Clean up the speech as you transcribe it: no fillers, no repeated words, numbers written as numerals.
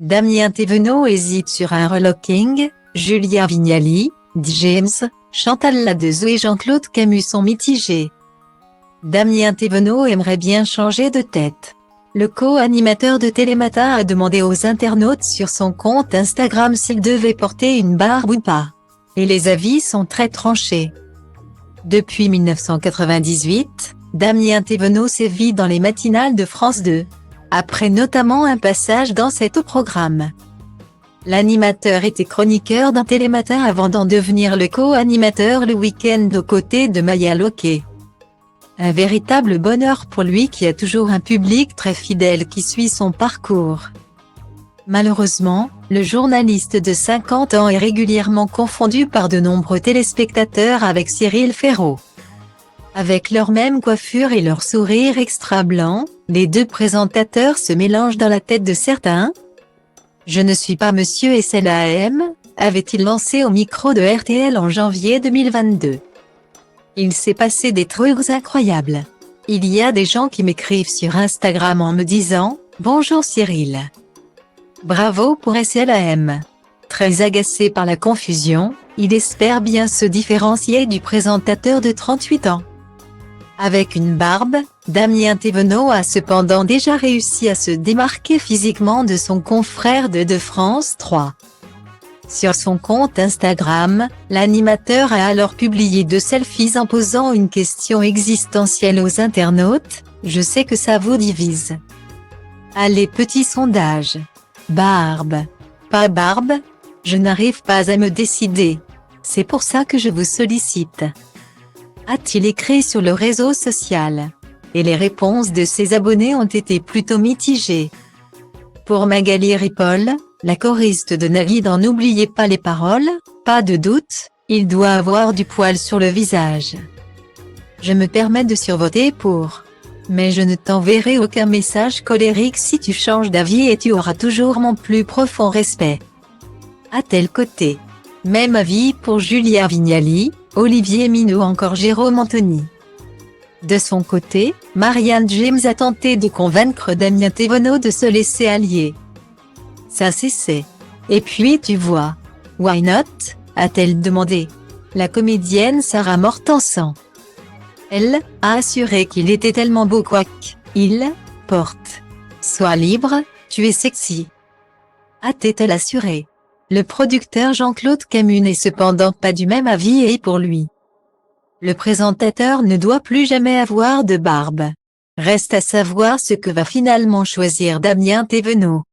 Damien Thévenot hésite sur un relooking, Julia Vignali, James, Chantal Ladezeau et Jean-Claude Camus sont mitigés. Damien Thévenot aimerait bien changer de tête. Le co-animateur de Télématin a demandé aux internautes sur son compte Instagram s'il devait porter une barbe ou pas. Et les avis sont très tranchés. Depuis 1998, Damien Thévenot sévit dans les matinales de France 2. Après notamment un passage dans cet programme. L'animateur était chroniqueur d'un Télématin avant d'en devenir le co-animateur le week-end aux côtés de Maya Locquet. Un véritable bonheur pour lui qui a toujours un public très fidèle qui suit son parcours. Malheureusement, le journaliste de 50 ans est régulièrement confondu par de nombreux téléspectateurs avec Cyril Ferraud. Avec leur même coiffure et leur sourire extra blanc, les deux présentateurs se mélangent dans la tête de certains. Je ne suis pas Monsieur SLAM, avait-il lancé au micro de RTL en janvier 2022. Il s'est passé des trucs incroyables. Il y a des gens qui m'écrivent sur Instagram en me disant « Bonjour Cyril. Bravo pour SLAM ». Très agacé par la confusion, il espère bien se différencier du présentateur de 38 ans. Avec une barbe, Damien Thévenot a cependant déjà réussi à se démarquer physiquement de son confrère de France 3. Sur son compte Instagram, l'animateur a alors publié 2 selfies en posant une question existentielle aux internautes, « Je sais que ça vous divise. Allez, petit sondage. Barbe. Pas barbe? Je n'arrive pas à me décider. C'est pour ça que je vous sollicite. » A-t-il écrit sur le réseau social. Et les réponses de ses abonnés ont été plutôt mitigées. Pour Magali Ripoll, la choriste de Nagui dans N'oubliez pas les paroles, pas de doute, il doit avoir du poil sur le visage. Je me permets de survoter pour. Mais je ne t'enverrai aucun message colérique si tu changes d'avis et tu auras toujours mon plus profond respect. À tel côté. Même avis pour Julia Vignali, Olivier Minot ou encore Jérôme Anthony. De son côté, Marianne James a tenté de convaincre Damien Thévenot de se laisser allier. Ça c'est. Et puis tu vois. Why not? A-t-elle demandé. La comédienne Sarah Mortensan. Elle a assuré qu'il était tellement beau quoi qu'il porte. Sois libre, tu es sexy. A-t-elle assuré. Le producteur Jean-Claude Camus n'est cependant pas du même avis et pour lui. Le présentateur ne doit plus jamais avoir de barbe. Reste à savoir ce que va finalement choisir Damien Thévenot.